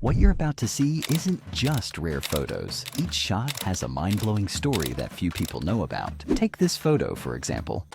What you're about to see isn't just rare photos. Each shot has a mind-blowing story that few people know about. Take this photo, for example.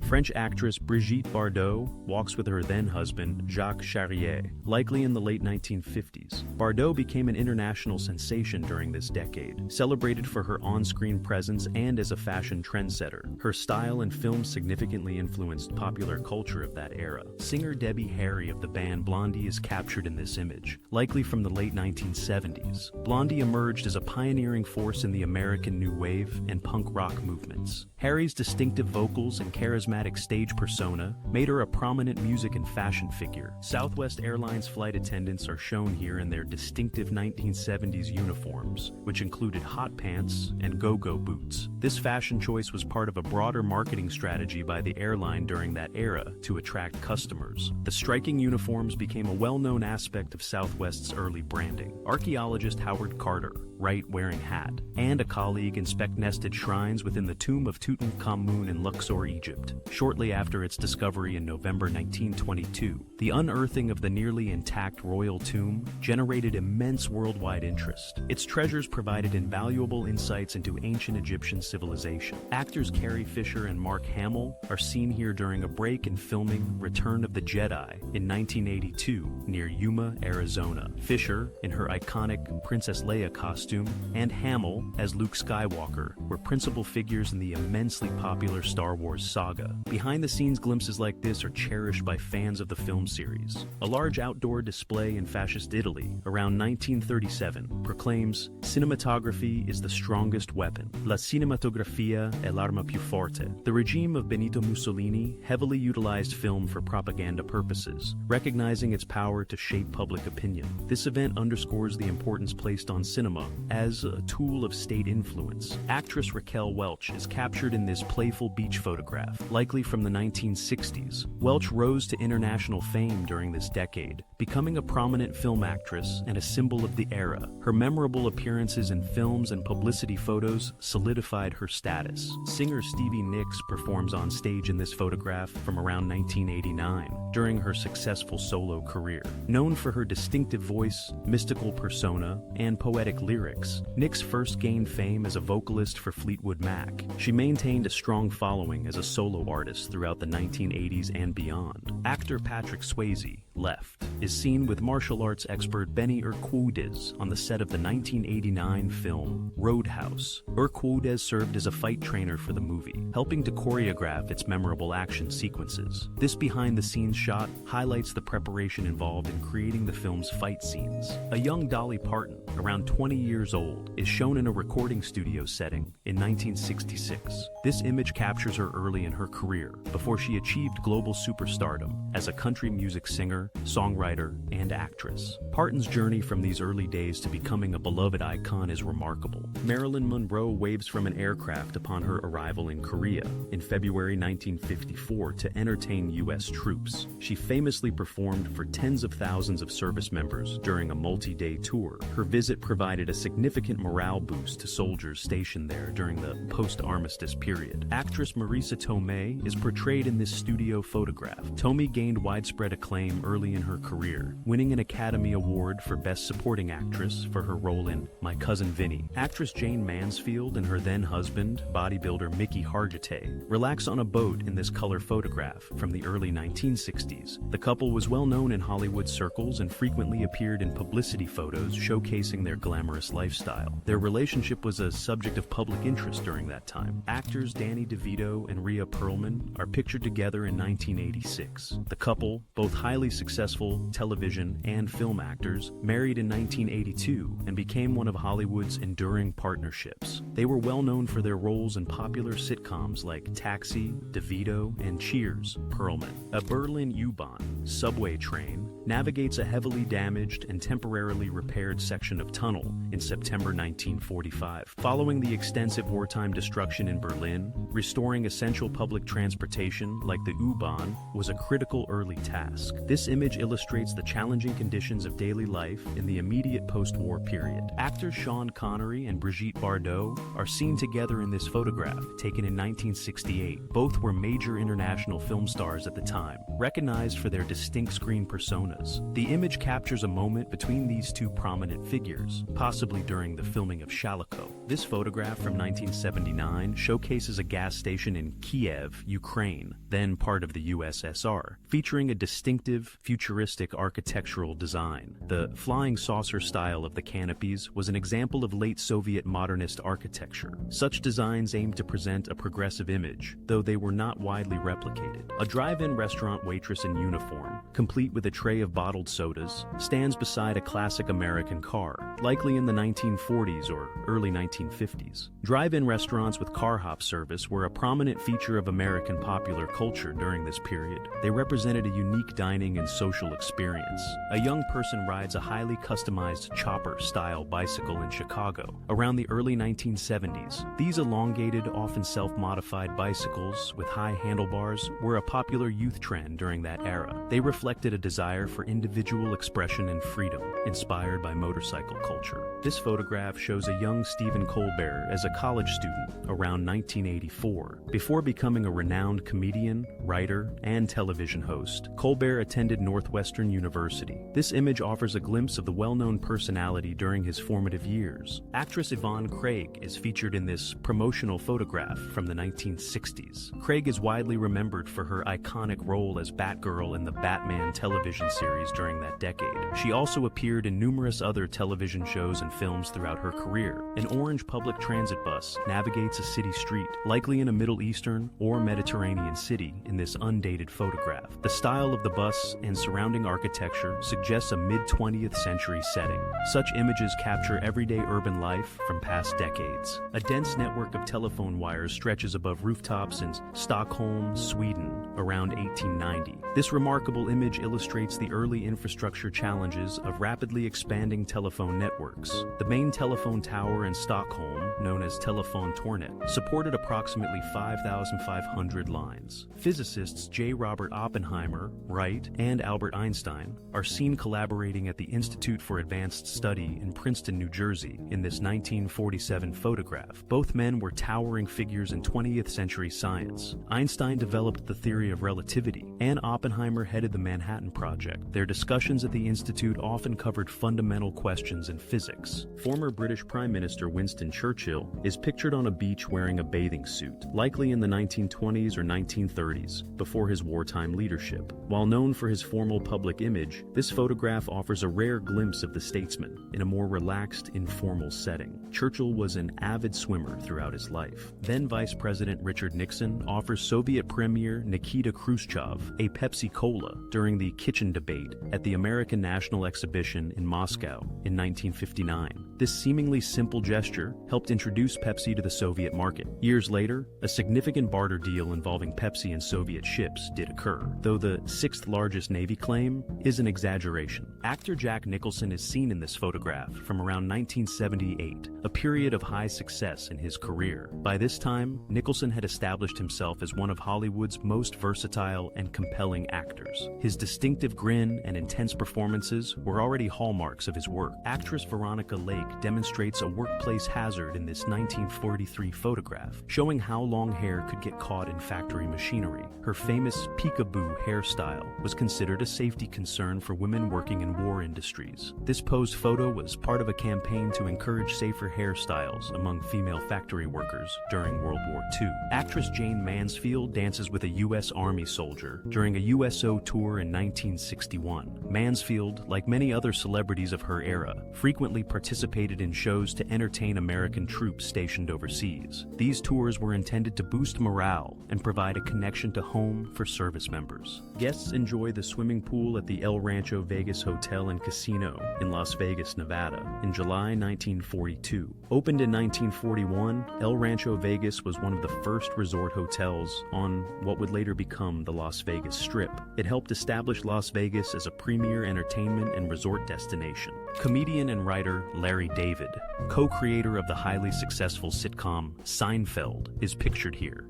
French actress Brigitte Bardot walks with her then-husband, Jacques Charrier, likely in the late 1950s. Bardot became an international sensation during this decade, celebrated for her on-screen presence and as a fashion trendsetter. Her style and film significantly influenced popular culture of that era. Singer Debbie Harry of the band Blondie is captured in this image, likely from the late 1970s. Blondie emerged as a pioneering force in the American New Wave and punk rock movements. Harry's distinctive vocals and charismatic stage persona made her a prominent music and fashion figure. Southwest Airlines flight attendants are shown here in their distinctive 1970s uniforms, which included hot pants and go-go boots. This fashion choice was part of a broader marketing strategy by the airline during that era to attract customers. The striking uniforms became a well-known aspect of Southwest's early branding. Archaeologist Howard Carter, right-wearing hat, and a colleague inspect nested shrines within the tomb of Tutankhamun in Luxor, Egypt. Shortly after its discovery in November 1922, the unearthing of the nearly intact royal tomb generated immense worldwide interest. Its treasures provided invaluable insights into ancient Egyptian civilization. Actors Carrie Fisher and Mark Hamill are seen here during a break in filming Return of the Jedi in 1982 near Yuma, Arizona. Fisher, in her iconic Princess Leia costume, and Hamill, as Luke Skywalker, were principal figures in the immensely popular Star Wars saga. Behind-the-scenes glimpses like this are cherished by fans of the film series. A large outdoor display in fascist Italy around 1937 proclaims, "Cinematography is the strongest weapon. La cinematografia è l'arma più forte." The regime of Benito Mussolini heavily utilized film for propaganda purposes, recognizing its power to shape public opinion. This event underscores the importance placed on cinema as a tool of state influence. Actress Raquel Welch is captured in this playful beach photograph, likely from the 1960s. Welch rose to international fame during this decade, becoming a prominent film actress and a symbol of the era. Her memorable appearances in films and publicity photos solidified her status. Singer Stevie Nicks performs on stage in this photograph from around 1989, during her successful solo career. Known for her distinctive voice, mystical persona, and poetic lyrics, Nicks first gained fame as a vocalist for Fleetwood Mac. She maintained a strong following as a solo artist throughout the 1980s and beyond. Actor Patrick Swayze, Left, is seen with martial arts expert Benny Urquidez on the set of the 1989 film Roadhouse. Urquidez served as a fight trainer for the movie, helping to choreograph its memorable action sequences. This behind-the-scenes shot highlights the preparation involved in creating the film's fight scenes. A young Dolly Parton, around 20 years old, is shown in a recording studio setting in 1966. This image captures her early in her career, before she achieved global superstardom as a country music singer, songwriter, and actress. Parton's journey from these early days to becoming a beloved icon is remarkable. Marilyn Monroe waves from an aircraft upon her arrival in Korea in February 1954 to entertain U.S. troops. She famously performed for tens of thousands of service members during a multi-day tour. Her visit provided a significant morale boost to soldiers stationed there during the post-armistice period. Actress Marisa Tomei is portrayed in this studio photograph. Tomei gained widespread acclaim early in her career, winning an Academy Award for Best Supporting Actress for her role in My Cousin Vinny. Actress Jane Mansfield and her then-husband, bodybuilder Mickey Hargitay, relax on a boat in this color photograph from the early 1960s. The couple was well known in Hollywood circles and frequently appeared in publicity photos showcasing their glamorous lifestyle. Their relationship was a subject of public interest during that time. Actors Danny DeVito and Rhea Perlman are pictured together in 1986. The couple, both highly successful television and film actors, married in 1982 and became one of Hollywood's enduring partnerships. They were well known for their roles in popular sitcoms like Taxi, DeVito, and Cheers. Perlman, a Berlin U-Bahn subway train, navigates a heavily damaged and temporarily repaired section of tunnel in September 1945. Following the extensive wartime destruction in Berlin, restoring essential public transportation like the U-Bahn was a critical early task. This image illustrates the challenging conditions of daily life in the immediate post-war period. Actors Sean Connery and Brigitte Bardot are seen together in this photograph, taken in 1968. Both were major international film stars at the time, recognized for their distinct screen personas. The image captures a moment between these two prominent figures, possibly during the filming of Shalako. This photograph from 1979 showcases a gas station in Kiev, Ukraine, then part of the USSR, featuring a distinctive, futuristic architectural design. The flying saucer style of the canopies was an example of late Soviet modernist architecture. Such designs aimed to present a progressive image, though they were not widely replicated. A drive-in restaurant waitress in uniform, complete with a tray of bottled sodas, stands beside a classic American car, likely in the 1940s or early 1950s. Drive-in restaurants with car hop service were a prominent feature of American popular culture during this period. They represented a unique dining and social experience. A young person rides a highly customized chopper-style bicycle in Chicago around the early 1970s. These elongated, often self-modified bicycles with high handlebars were a popular youth trend during that era. They reflected a desire for individual expression and freedom, inspired by motorcycle culture. This photograph shows a young Stephen Colbert as a college student around 1984. Before becoming a renowned comedian, writer, and television host, Colbert attended Northwestern University. This image offers a glimpse of the well-known personality during his formative years. Actress Yvonne Craig is featured in this promotional photograph from the 1960s. Craig is widely remembered for her iconic role as Batgirl in the Batman television series during that decade. She also appeared in numerous other television shows and films throughout her career. An orange public transit bus navigates a city street, likely in a Middle Eastern or Mediterranean city in this undated photograph. The style of the bus and surrounding architecture suggests a mid-20th century setting. Such images capture everyday urban life from past decades. A dense network of telephone wires stretches above rooftops in Stockholm, Sweden, around 1890. This remarkable image illustrates the early infrastructure challenges of rapidly expanding telephone networks. The main telephone tower in Stockholm, known as Telefontornet, supported approximately 5,500 lines. Physicists J. Robert Oppenheimer, Wright, and Albert Einstein are seen collaborating at the Institute for Advanced Study in Princeton, New Jersey, in this 1947 photograph. Both men were towering figures in 20th century science. Einstein developed the theory of relativity, and Oppenheimer headed the Manhattan Project. Their discussions at the Institute often covered fundamental questions in physics. Former British Prime Minister Winston Churchill is pictured on a beach wearing a bathing suit, likely in the 1920s or 1930s, before his wartime leadership. While known for his formal public image, this photograph offers a rare glimpse of the statesman in a more relaxed, informal setting. Churchill was an avid swimmer throughout his life. Then Vice President Richard Nixon offers Soviet Premier Nikita Khrushchev a Pepsi-Cola during the kitchen debate at the American National Exhibition in Moscow in 1959. This seemingly simple gesture helped introduce Pepsi to the Soviet market. Years later, a significant barter deal involving Pepsi and Soviet ships did occur, though the sixth largest Navy claim is an exaggeration. Actor Jack Nicholson is seen in this photograph from around 1978, a period of high success in his career. By this time, Nicholson had established himself as one of Hollywood's most versatile and compelling actors. His distinctive grin and intense performances were already hallmarks of his work. Actress Veronica Lake demonstrates a workplace hazard in this 1943 photograph, showing how long hair could get caught in factory machinery. Her famous peekaboo hairstyle was considered a safety concern for women working in war industries. This posed photo was part of a campaign to encourage safer hairstyles among female factory workers during World War II. Actress Jane Mansfield dances with a U.S. Army soldier during a USO tour in 1961. Mansfield, like many other celebrities of her era, frequently participated in shows to entertain American troops stationed overseas. These tours were intended to boost morale and provide a connection to home for service members. Guests enjoy the swimming pool at the El Rancho Vegas Hotel and Casino in Las Vegas, Nevada, in July 1942. Opened in 1941, El Rancho Vegas was one of the first resort hotels on what would later become the Las Vegas Strip. It helped establish Las Vegas as a premier entertainment and resort destination. Comedian and writer Larry David, co-creator of the highly successful sitcom Seinfeld, is pictured here.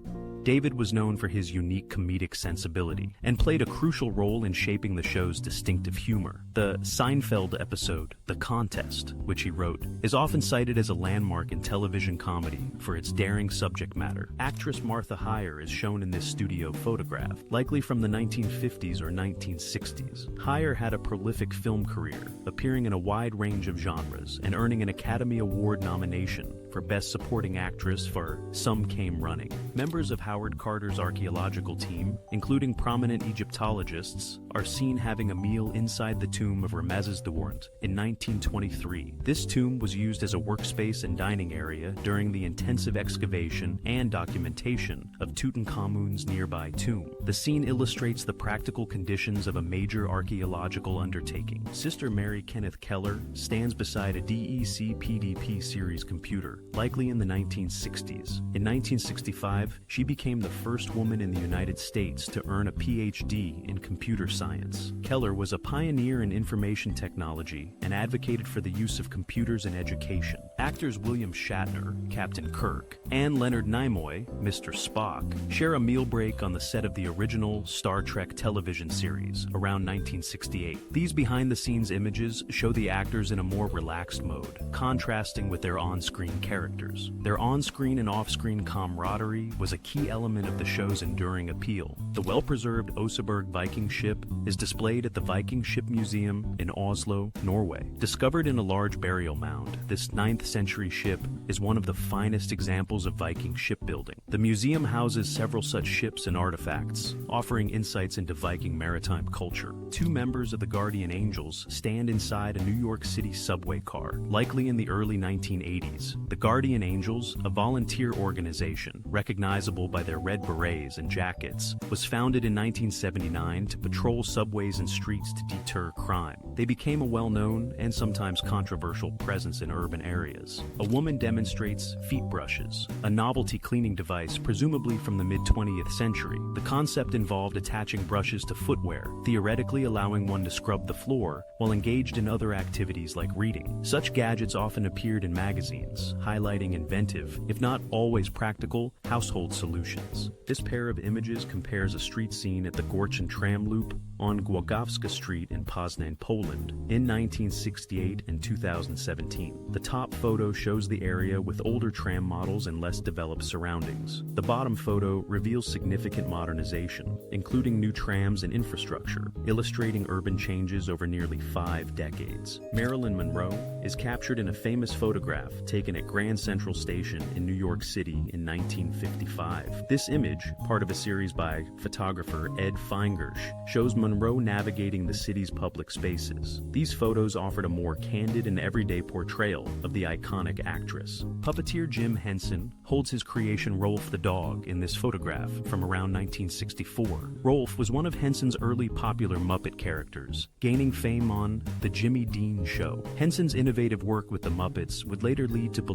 David was known for his unique comedic sensibility and played a crucial role in shaping the show's distinctive humor. The Seinfeld episode, The Contest, which he wrote, is often cited as a landmark in television comedy for its daring subject matter. Actress Martha Heyer is shown in this studio photograph, likely from the 1950s or 1960s. Heyer had a prolific film career, appearing in a wide range of genres and earning an Academy Award nomination for Best Supporting Actress for Some Came Running. Members of Howard Carter's archaeological team, including prominent Egyptologists, are seen having a meal inside the tomb of Ramesses II in 1923. This tomb was used as a workspace and dining area during the intensive excavation and documentation of Tutankhamun's nearby tomb. The scene illustrates the practical conditions of a major archaeological undertaking. Sister Mary Kenneth Keller stands beside a DEC PDP series computer, likely in the 1960s. In 1965, she became the first woman in the United States to earn a PhD in computer science. Keller was a pioneer in information technology and advocated for the use of computers in education. Actors William Shatner, Captain Kirk, and Leonard Nimoy, Mr. Spock, share a meal break on the set of the original Star Trek television series around 1968. These behind-the-scenes images show the actors in a more relaxed mode, contrasting with their on-screen characters. Their on-screen and off-screen camaraderie was a key element of the show's enduring appeal. The well-preserved Oseberg Viking ship is displayed at the Viking Ship Museum in Oslo, Norway. Discovered in a large burial mound, this 9th century ship is one of the finest examples of Viking shipbuilding. The museum houses several such ships and artifacts, offering insights into Viking maritime culture. Two members of the Guardian Angels stand inside a New York City subway car, likely in the early 1980s. The Guardian Angels, a volunteer organization recognizable by their red berets and jackets, was founded in 1979 to patrol subways and streets to deter crime. They became a well-known and sometimes controversial presence in urban areas. A woman demonstrates feet brushes, a novelty cleaning device presumably from the mid-20th century. The concept involved attaching brushes to footwear, theoretically allowing one to scrub the floor while engaged in other activities like reading. Such gadgets often appeared in magazines, highlighting inventive, if not always practical, household solutions. This pair of images compares a street scene at the Gorchin tram loop on Głogowska Street in Poznań, Poland, in 1968 and 2017. The top photo shows the area with older tram models and less developed surroundings. The bottom photo reveals significant modernization, including new trams and infrastructure, illustrating urban changes over nearly 5 decades. Marilyn Monroe is captured in a famous photograph taken at Grand Central Station in New York City in 1955. This image, part of a series by photographer Ed Feingersh, shows Monroe navigating the city's public spaces. These photos offered a more candid and everyday portrayal of the iconic actress. Puppeteer Jim Henson holds his creation Rolf the dog in this photograph from around 1964. Rolf was one of Henson's early popular Muppet characters, gaining fame on The Jimmy Dean Show. Henson's innovative work with the Muppets would later lead to